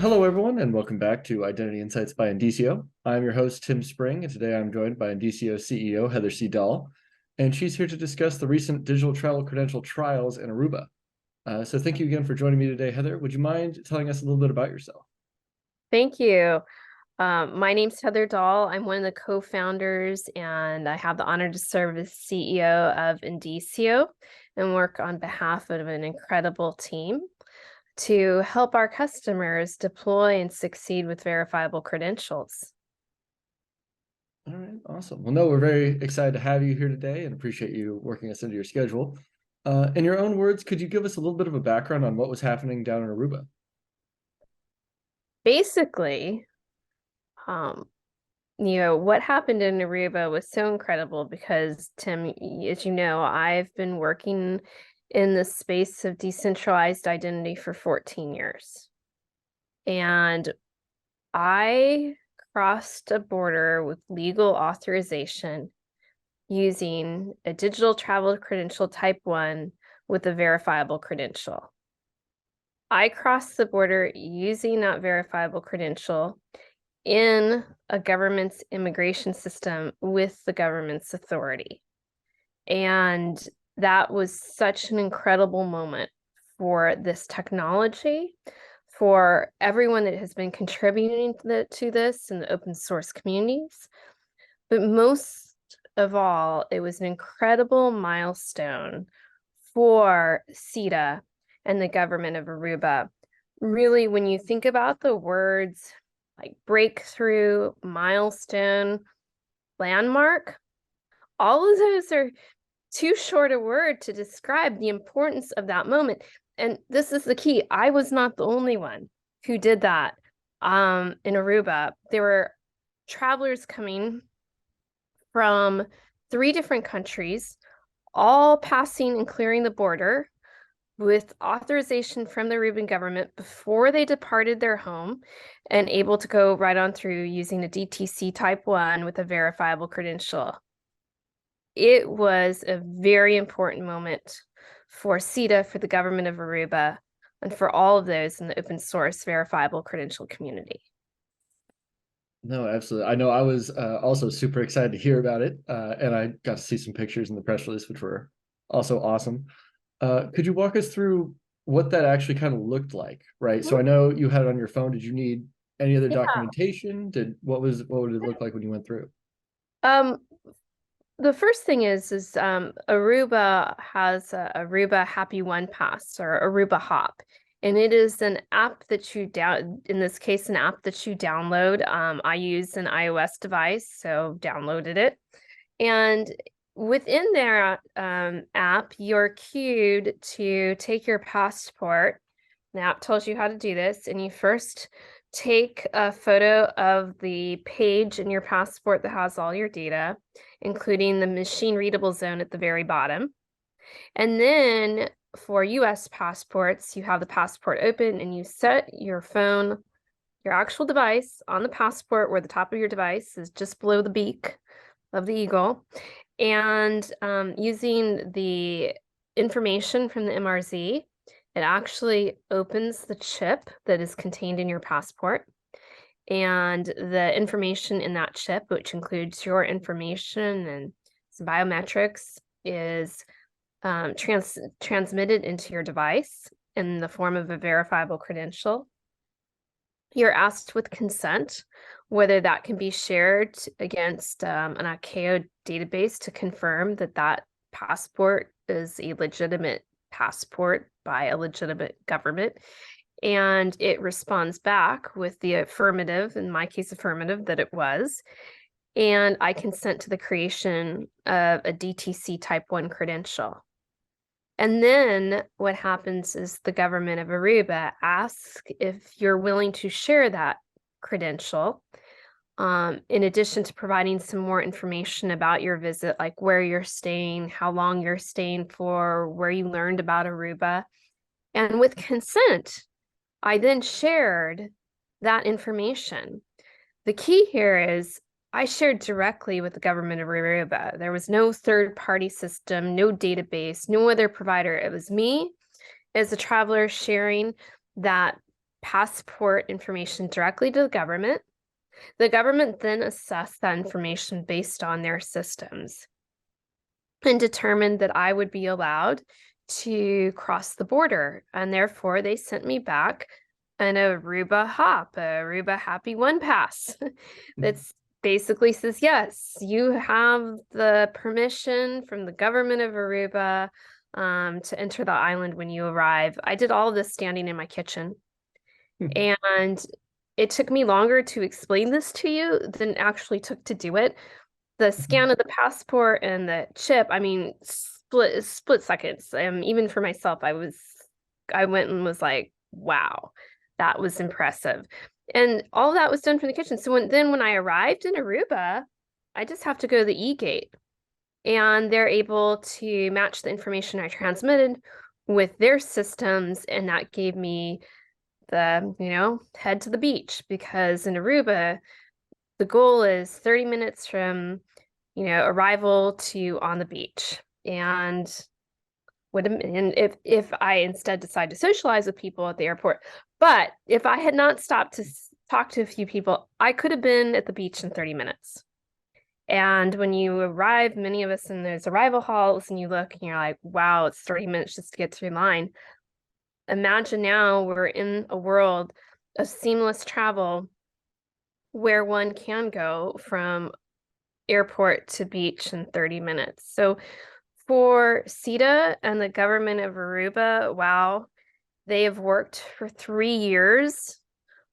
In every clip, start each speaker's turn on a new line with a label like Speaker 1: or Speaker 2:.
Speaker 1: Hello, everyone, and welcome back to Identity Insights by Indicio. I'm your host, Tim Spring, and today I'm joined by Indicio CEO Heather C. Dahl, and she's here to discuss the recent digital travel credential trials in Aruba. So thank you again for joining me today, Heather. Would you mind telling us a little bit about yourself?
Speaker 2: Thank you. My name's Heather Dahl. I'm one of the co-founders, and I have the honor to serve as CEO of Indicio and work on behalf of an incredible team to help our customers deploy and succeed with verifiable credentials.
Speaker 1: All right, awesome. Well, no, we're very excited to have you here today and appreciate you working us into your schedule. In your own words, could you give us a little bit of a background on what was happening down in Aruba?
Speaker 2: Basically, what happened in Aruba was so incredible because, Tim, as you know, I've been working in the space of decentralized identity for 14 years. And I crossed a border with legal authorization using a digital travel credential type 1 with a verifiable credential. I crossed the border using that verifiable credential in a government's immigration system with the government's authority. And that was such an incredible moment for this technology, for everyone that has been contributing to this in the open source communities. But most of all, it was an incredible milestone for CETA and the government of Aruba. Really, when you think about the words like breakthrough, milestone, landmark, all of those are too short a word to describe the importance of that moment. And this is the key. I was not the only one who did that in Aruba. There were travelers coming from 3 different countries, all passing and clearing the border with authorization from the Aruban government before they departed their home and able to go right on through using a DTC type 1 with a verifiable credential. It was a very important moment for CETA, for the government of Aruba, and for all of those in the open source verifiable credential community.
Speaker 1: No, absolutely. I know I was also super excited to hear about it, and I got to see some pictures in the press release, which were also awesome. Could you walk us through what that actually kind of looked like, right? So I know you had it on your phone. Did you need any other documentation? What would it look like when you went through?
Speaker 2: The first thing is Aruba has a Aruba Happy One Pass or Aruba Hop. And it is an app that you in this case, an app that you download. I use an iOS device, so downloaded it. And within their app, you're cued to take your passport. The app tells you how to do this, and you first take a photo of the page in your passport that has all your data, including the machine readable zone at the very bottom. And then for US passports, you have the passport open and you set your phone, your actual device on the passport where the top of your device is just below the beak of the eagle. And using the information from the MRZ, it actually opens the chip that is contained in your passport. And the information in that chip, which includes your information and some biometrics, is transmitted into your device in the form of a verifiable credential. You're asked with consent whether that can be shared against an ICAO database to confirm that that passport is a legitimate passport by a legitimate government. And it responds back with the affirmative, in my case, affirmative, that it was. And I consent to the creation of a DTC type 1 credential. And then what happens is the government of Aruba asks if you're willing to share that credential, in addition to providing some more information about your visit, like where you're staying, how long you're staying for, where you learned about Aruba. And with consent, I then shared that information. The key here is I shared directly with the government of Aruba. There was no third-party system, no database, no other provider. It was me as a traveler sharing that passport information directly to the government. The government then assessed that information based on their systems and determined that I would be allowed to cross the border. And therefore, they sent me back an Aruba hop, a Aruba Happy One Pass that's basically says, yes, you have the permission from the government of Aruba to enter the island when you arrive. I did all of this standing in my kitchen. And it took me longer to explain this to you than it actually took to do it. The scan of the passport and the chip, I mean, split seconds. Even for myself, I went and was like, wow, that was impressive. And all that was done from the kitchen. So when I arrived in Aruba, I just have to go to the e-gate and they're able to match the information I transmitted with their systems. And that gave me the, head to the beach, because in Aruba, the goal is 30 minutes from, arrival to on the beach. And if I instead decide to socialize with people at the airport, but if I had not stopped to talk to a few people, I could have been at the beach in 30 minutes. And when you arrive, many of us in those arrival halls, and you look and you're like, wow, it's 30 minutes just to get through line. Imagine now we're in a world of seamless travel where one can go from airport to beach in 30 minutes. So for CETA and the government of Aruba, wow, they have worked for 3 years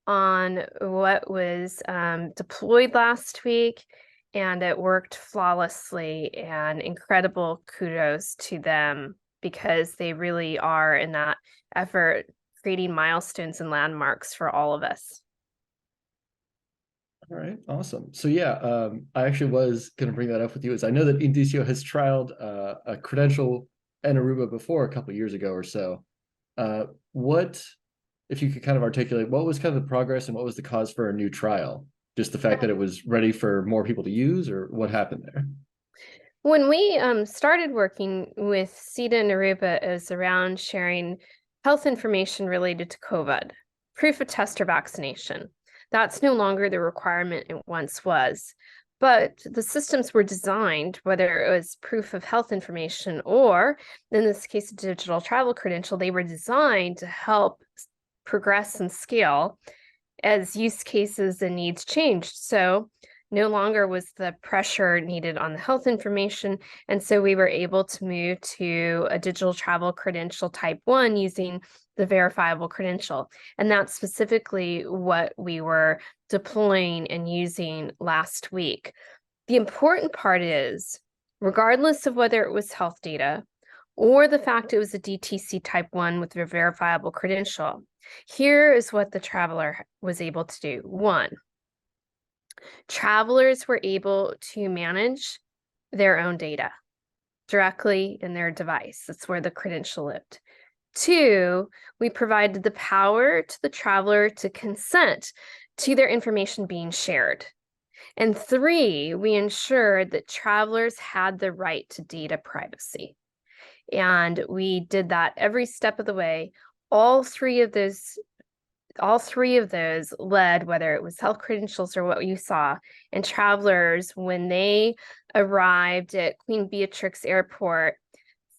Speaker 2: on what was deployed last week, and it worked flawlessly, and incredible kudos to them, because they really are in that effort creating milestones and landmarks for all of us.
Speaker 1: All right, awesome. So yeah, I actually was going to bring that up with you. Is I know that Indicio has trialed a credential in Aruba before a couple of years ago or so. What, if you could kind of articulate, what was kind of the progress and what was the cause for a new trial? Just the fact that it was ready for more people to use, or what happened there?
Speaker 2: When we started working with CETA and Aruba, it was around sharing health information related to COVID, proof of test or vaccination. That's no longer the requirement it once was. But the systems were designed, whether it was proof of health information or, in this case, a digital travel credential, they were designed to help progress and scale as use cases and needs changed. So no longer was the pressure needed on the health information. And so we were able to move to a digital travel credential type 1 using the verifiable credential. And that's specifically what we were deploying and using last week. The important part is, regardless of whether it was health data or the fact it was a DTC type 1 with a verifiable credential, here is what the traveler was able to do. 1, travelers were able to manage their own data directly in their device. That's where the credential lived. 2, we provided the power to the traveler to consent to their information being shared. And 3, we ensured that travelers had the right to data privacy. And we did that every step of the way. All three of those led, whether it was health credentials or what you saw, and travelers, when they arrived at Queen Beatrix Airport,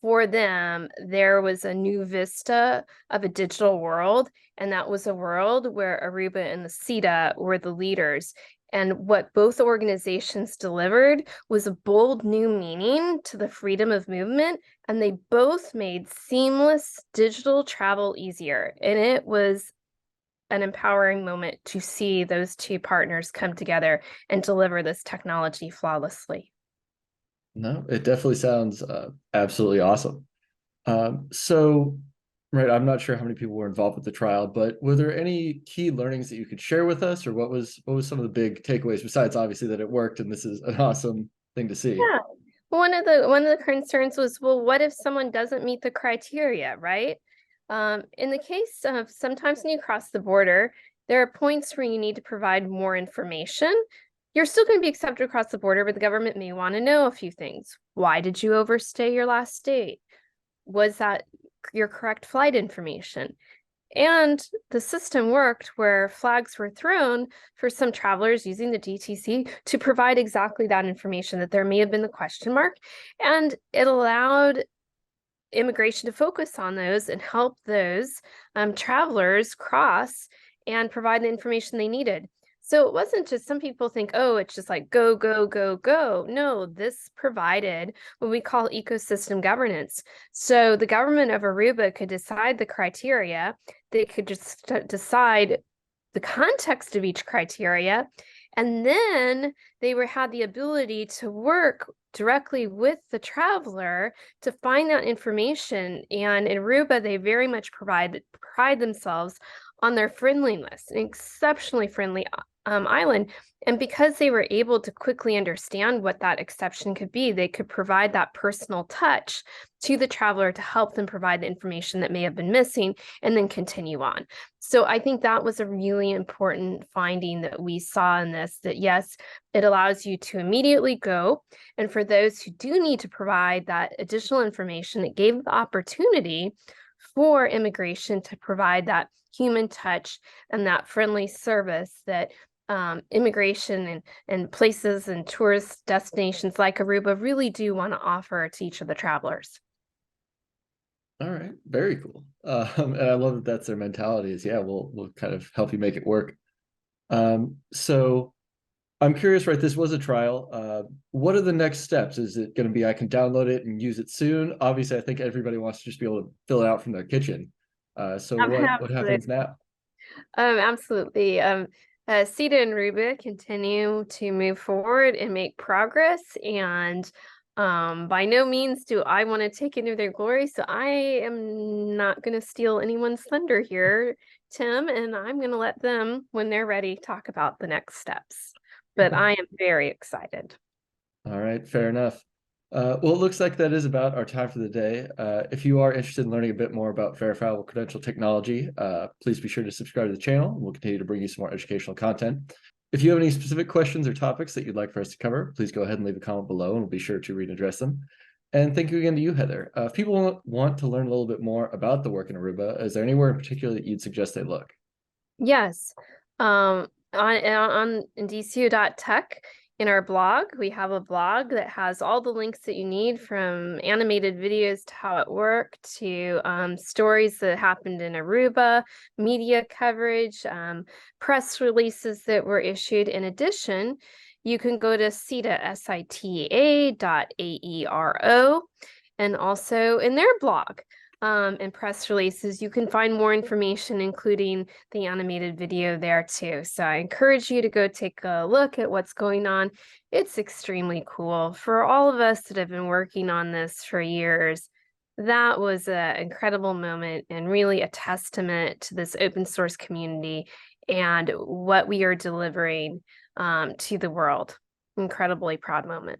Speaker 2: for them, there was a new vista of a digital world, and that was a world where Aruba and the CETA were the leaders. And what both organizations delivered was a bold new meaning to the freedom of movement, and they both made seamless digital travel easier. And it was an empowering moment to see those two partners come together and deliver this technology flawlessly.
Speaker 1: No, it definitely sounds absolutely awesome. So, right, I'm not sure how many people were involved with the trial, but were there any key learnings that you could share with us, or what was some of the big takeaways besides obviously that it worked and this is an awesome thing to see?
Speaker 2: Yeah. One of the concerns was, well, what if someone doesn't meet the criteria, right? In the case of sometimes when you cross the border, there are points where you need to provide more information. You're still going to be accepted across the border, but the government may want to know a few things. Why did you overstay your last date? Was that your correct flight information? And the system worked where flags were thrown for some travelers using the DTC to provide exactly that information, that there may have been the question mark. And it allowed immigration to focus on those and help those travelers cross and provide the information they needed. So it wasn't just, some people think, oh, it's just like go, go, go, go. No, this provided what we call ecosystem governance. So the government of Aruba could decide the criteria, they could just decide the context of each criteria, and then they had the ability to work directly with the traveler to find that information. And in Aruba, they very much pride themselves on their friendliness, an exceptionally friendly island. And because they were able to quickly understand what that exception could be, they could provide that personal touch to the traveler to help them provide the information that may have been missing and then continue on. So I think that was a really important finding that we saw in this, that yes, it allows you to immediately go. And for those who do need to provide that additional information, it gave the opportunity for immigration to provide that human touch and that friendly service that immigration and places and tourist destinations like Aruba really do want to offer to each of the travelers.
Speaker 1: All right, very cool. And I love that that's their mentality is, yeah, we'll kind of help you make it work. So I'm curious, right? This was a trial. What are the next steps? Is it going to be I can download it and use it soon? Obviously, I think everybody wants to just be able to fill it out from their kitchen. So what happens now?
Speaker 2: Absolutely. CETA and Aruba continue to move forward and make progress, and by no means do I want to take any of their glory, so I am not going to steal anyone's thunder here, Tim, and I'm going to let them, when they're ready, talk about the next steps. But I am very excited.
Speaker 1: All right, fair enough. Well, it looks like that is about our time for the day. If you are interested in learning a bit more about verifiable credential technology, please be sure to subscribe to the channel. We'll continue to bring you some more educational content. If you have any specific questions or topics that you'd like for us to cover, please go ahead and leave a comment below, and we'll be sure to read and address them. And thank you again to you, Heather. If people want to learn a little bit more about the work in Aruba, is there anywhere in particular that you'd suggest they look?
Speaker 2: Yes. On indicio.tech, in our blog, we have a blog that has all the links that you need, from animated videos to how it worked to stories that happened in Aruba, media coverage, press releases that were issued. In addition, you can go to CETA, SITA.AERO, and also in their blog and press releases, you can find more information, including the animated video there too. So I encourage you to go take a look at what's going on. It's extremely cool. For all of us that have been working on this for years, that was an incredible moment and really a testament to this open source community and what we are delivering to the world. Incredibly proud moment.